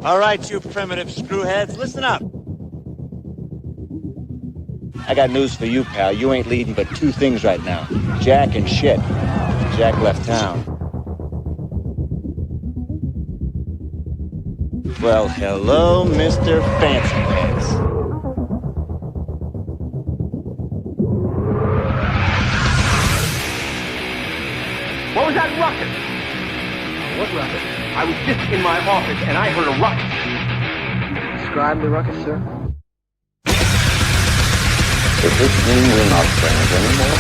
All right, you primitive screwheads, listen up. I got news for you, pal. You ain't leading but two things right now. Jack and shit. Jack left town. Well, hello, Mr. Fancy Pants. What was that ruckus? What ruckus? I was just in my office and I heard a ruckus. Describe the ruckus, sir. Does this mean we're not friends anymore?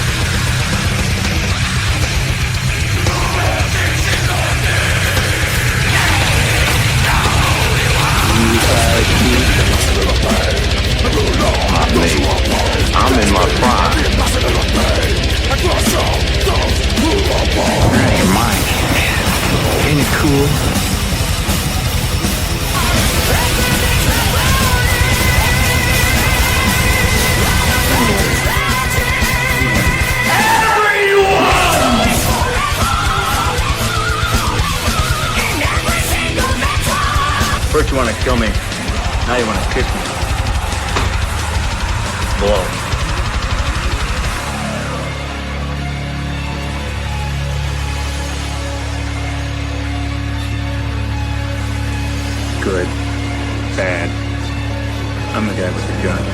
Not me. I'm in my prime. You're out of your mind. Ain't it cool? First you want to kill me, now you want to kick me. Blow. Good. Bad. I'm the guy with the gun.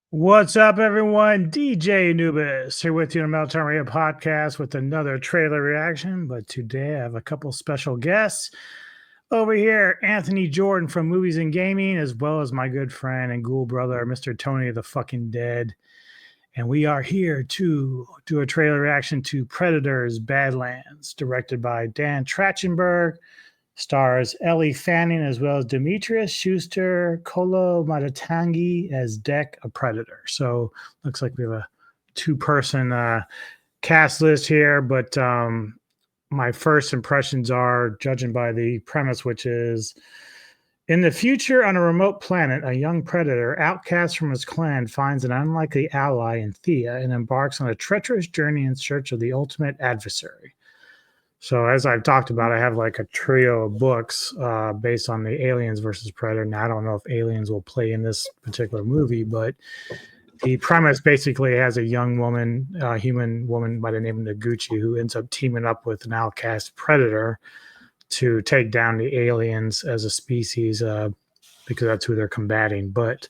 What's up, everyone? DJ Anubis here with you on Meltdown Radio Podcast with another trailer reaction. But today I have a couple special guests over here. Anthony Jordan from Movies and Gaming, as well as my good friend and ghoul brother, Mr. Tony the fucking Dead. And we are here to do a trailer reaction to Predators Badlands, directed by Dan Trachtenberg. Stars Ellie Fanning as well as Demetrius Schuster, Kolo Matatangi as Deck, a Predator. So looks like we have a two-person cast list here, but my first impressions are, judging by the premise, which is, in the future on a remote planet, a young predator, outcast from his clan, finds an unlikely ally in Thea and embarks on a treacherous journey in search of the ultimate adversary. So as I've talked about, I have like a trio of books based on the Aliens versus Predator. Now, I don't know if aliens will play in this particular movie, but the premise basically has a young woman, human woman by the name of Noguchi, who ends up teaming up with an outcast predator to take down the aliens as a species because that's who they're combating. But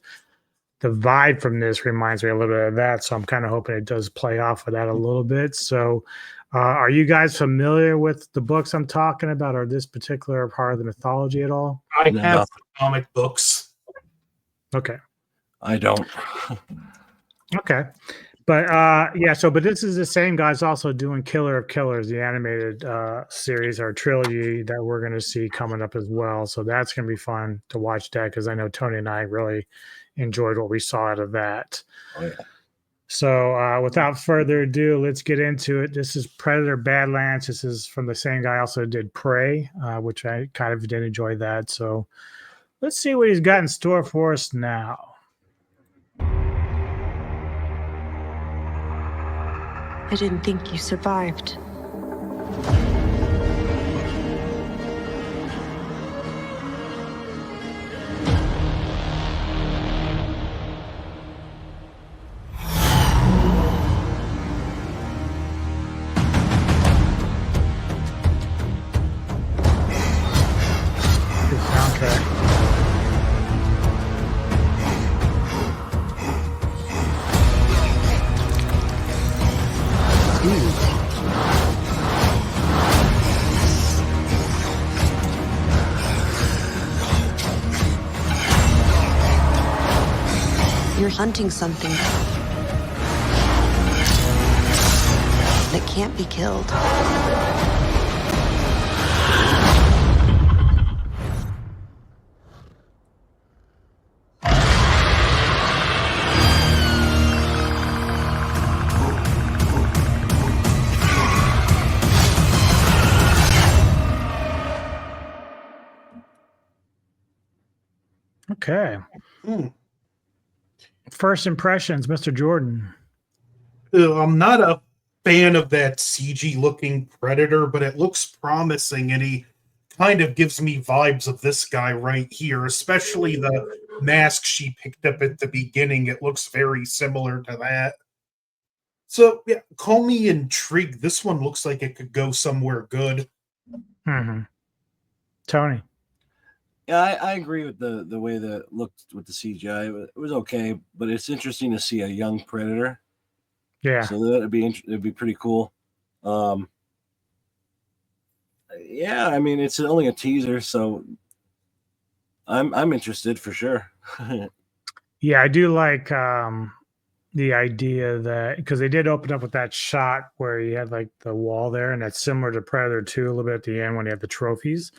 the vibe from this reminds me a little bit of that, so I'm kind of hoping it does play off of that a little bit. So are you guys familiar with the books I'm talking about, or this particular part of the mythology at all? I have comic books. Okay. I don't. Okay. But but this is the same guy's also doing Killer of Killers, the animated series or trilogy that we're going to see coming up as well. So that's going to be fun to watch that, because I know Tony and I really enjoyed what we saw out of that. Oh, yeah. So without further ado, let's get into it. This is Predator Badlands. This is from the same guy also did Prey, which I kind of did enjoy that. So let's see what he's got in store for us now. I didn't think you survived. Good soundtrack. You're hunting something that can't be killed. Okay. Hmm. First impressions, Mr. Jordan. I'm not a fan of that CG looking Predator, but it looks promising, and he kind of gives me vibes of this guy right here, especially the mask she picked up at the beginning. It looks very similar to that. So, yeah, call me intrigued. This one looks like it could go somewhere good. Mm-hmm. Tony. Yeah, I agree with the way that it looked with the CGI. It was okay, but it's interesting to see a young Predator. Yeah. So that'd be pretty cool. Yeah, I mean it's only a teaser, so I'm interested for sure. Yeah, I do like the idea that because they did open up with that shot where you had like the wall there, and that's similar to Predator 2 a little bit at the end when you have the trophies.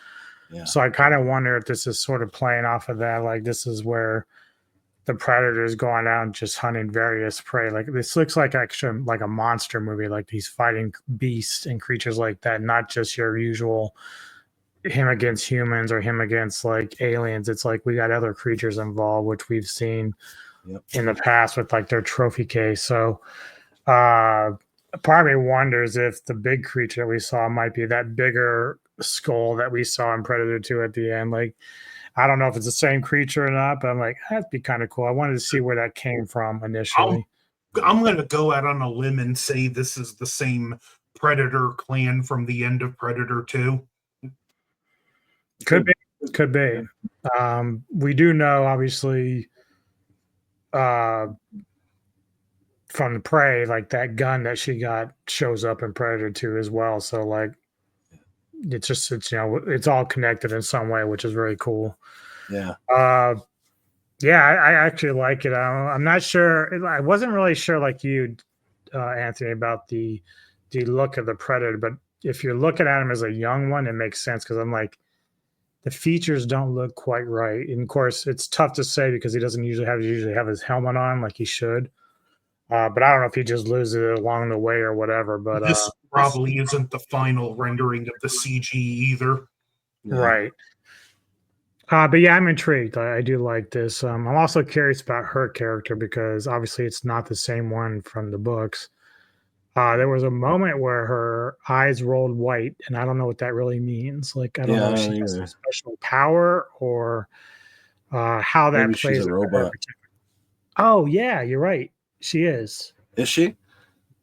Yeah. So I kind of wonder if this is sort of playing off of that. Like this is where the predator is going out and just hunting various prey. Like this looks like actually like a monster movie. Like he's fighting beasts and creatures like that, not just your usual him against humans or him against like aliens. It's like we got other creatures involved, which we've seen in the past with like their trophy case. So part of me wonders if the big creature we saw might be that bigger skull that we saw in Predator 2 at the end. Like, I don't know if it's the same creature or not, but I'm like, that'd be kind of cool. I wanted to see where that came from initially. I'm going to go out on a limb and say this is the same Predator clan from the end of Predator 2. Could be. Could be. We do know, obviously, from the prey, like that gun that she got shows up in Predator 2 as well. So like it's it's all connected in some way, which is really cool. Yeah. Yeah, I actually like it. I'm not sure. I wasn't really sure like you, Anthony, about the look of the Predator, but if you're looking at him as a young one, it makes sense because I'm like the features don't look quite right. And of course, it's tough to say because he doesn't usually have his helmet on like he should. But I don't know if he just loses it along the way or whatever. But this probably isn't the final rendering of the CG either. Right. But yeah, I'm intrigued. I do like this. I'm also curious about her character because obviously it's not the same one from the books. There was a moment where her eyes rolled white, and I don't know what that really means. Like, I don't know if she has a special power or how that Maybe plays. She's a robot. Oh, yeah, you're right. She is. Is she?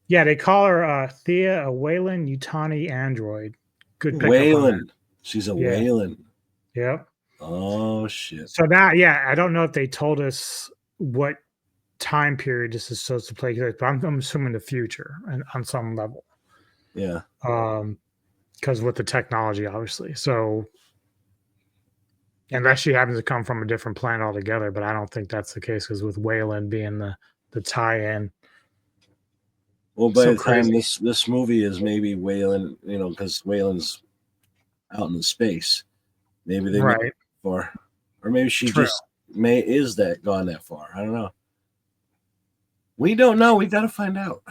Yeah, they call her Thea, a Wayland Yutani android. Good pick. Wayland. She's a Wayland. Yep. Oh shit. So now, yeah, I don't know if they told us what time period this is supposed to play, but I'm assuming the future and on some level. Yeah. Because with the technology, obviously. So unless she happens to come from a different planet altogether, but I don't think that's the case because with Wayland being the tie-in. Well, by the time this movie is maybe Wayland, because Wayland's out in space. Maybe they made it far, or maybe she just is that gone that far. I don't know. We don't know. We got to find out.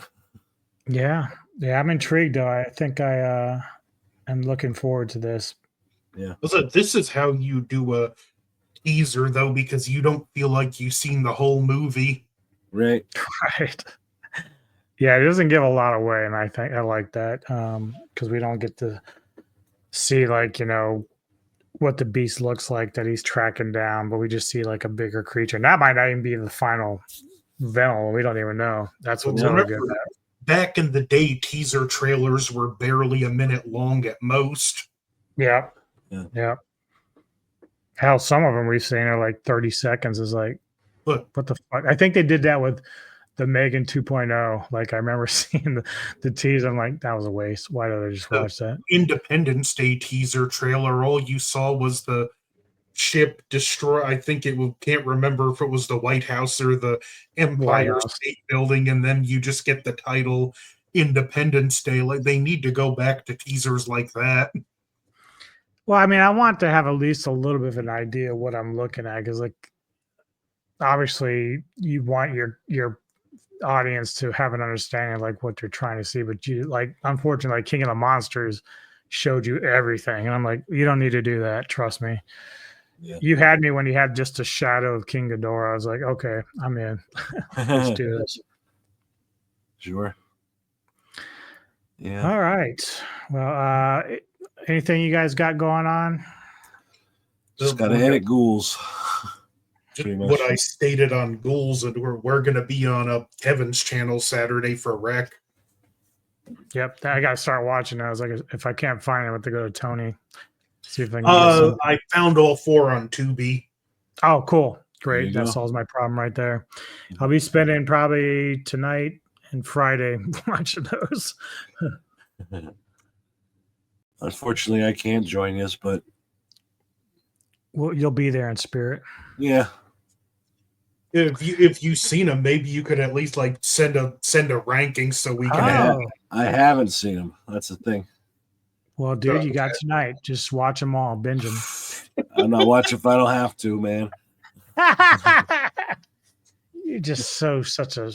Yeah, I'm intrigued though. I think I am looking forward to this. Yeah. So this is how you do a teaser though, because you don't feel like you've seen the whole movie. Right. Right. Yeah, it doesn't give a lot away, and I think I like that because we don't get to see like what the beast looks like that he's tracking down, but we just see like a bigger creature. And that might not even be the final villain. We don't even know. That's what's really good. Back in the day, teaser trailers were barely a minute long at most. Yeah. Hell, some of them we've seen are like 30 seconds. Is like, what the fuck? I think they did that with the Megan 2.0. Like I remember seeing the teaser. I'm like, that was a waste. Why did I just watch that? Independence Day teaser trailer. All you saw was the ship destroy. I think can't remember if it was the White House or the Empire State Building, and then you just get the title Independence Day. Like they need to go back to teasers like that. Well, I mean, I want to have at least a little bit of an idea of what I'm looking at because, like, obviously, you want your audience to have an understanding of like what they're trying to see, but you like, unfortunately, like King of the Monsters showed you everything, and I'm like, you don't need to do that. Trust me. You had me when you had just a shadow of King Ghidorah. I was like, okay, I'm in. Let's do this. Sure. Yeah. All right. Well, anything you guys got going on? Just got to edit Ghouls. What I stated on Ghouls, and we're going to be on Kevin's channel Saturday for Rec. Yep, I got to start watching. I was like, if I can't find it, I have to go to Tony. See if I can get some. I found all 4 on Tubi. Oh, cool. Great. That solves my problem right there. I'll be spending probably tonight and Friday watching those. Unfortunately, I can't join us, but well, you'll be there in spirit. Yeah. If you've seen them, maybe you could at least like send a ranking so we can. I haven't seen them. That's the thing. Well, dude, you got tonight. Just watch them all, binge them. I'm not watching if I don't have to, man. You're just such a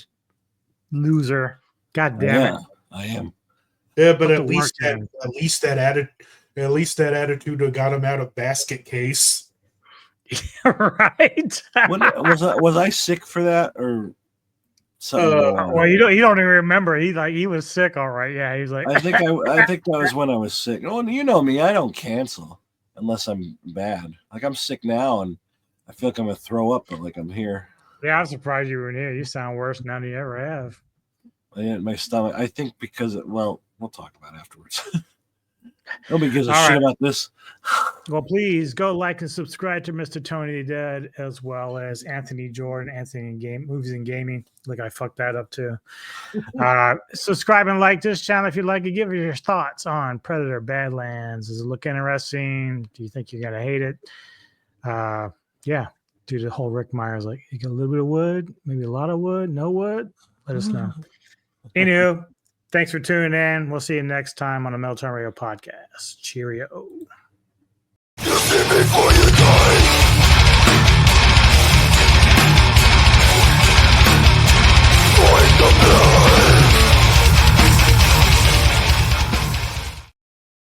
loser. God damn it. I am. Yeah, but at least that attitude got him out of basket case. Right. was I sick for that or something? Well, you don't even remember. He was sick, all right. Yeah, he was like. I think that was when I was sick. Oh, you know me. I don't cancel unless I'm bad. Like I'm sick now, and I feel like I'm gonna throw up, but like I'm here. Yeah, I'm surprised you were in here. You sound worse now than you ever have. My stomach. I think because we'll talk about it afterwards. Nobody gives a shit about this. Well, please go like and subscribe to Mr. Tony the Dead, as well as Anthony Jordan, Movies and Gaming. Like I fucked that up too. Subscribe and like this channel if you'd like to give your thoughts on Predator Badlands. Does it look interesting? Do you think you're gonna hate it? Yeah, do the whole Rick Myers, like you get a little bit of wood, maybe a lot of wood, no wood. Let us know. Anywho, thanks for tuning in. We'll see you next time on the Meltdown Radio podcast. Cheerio.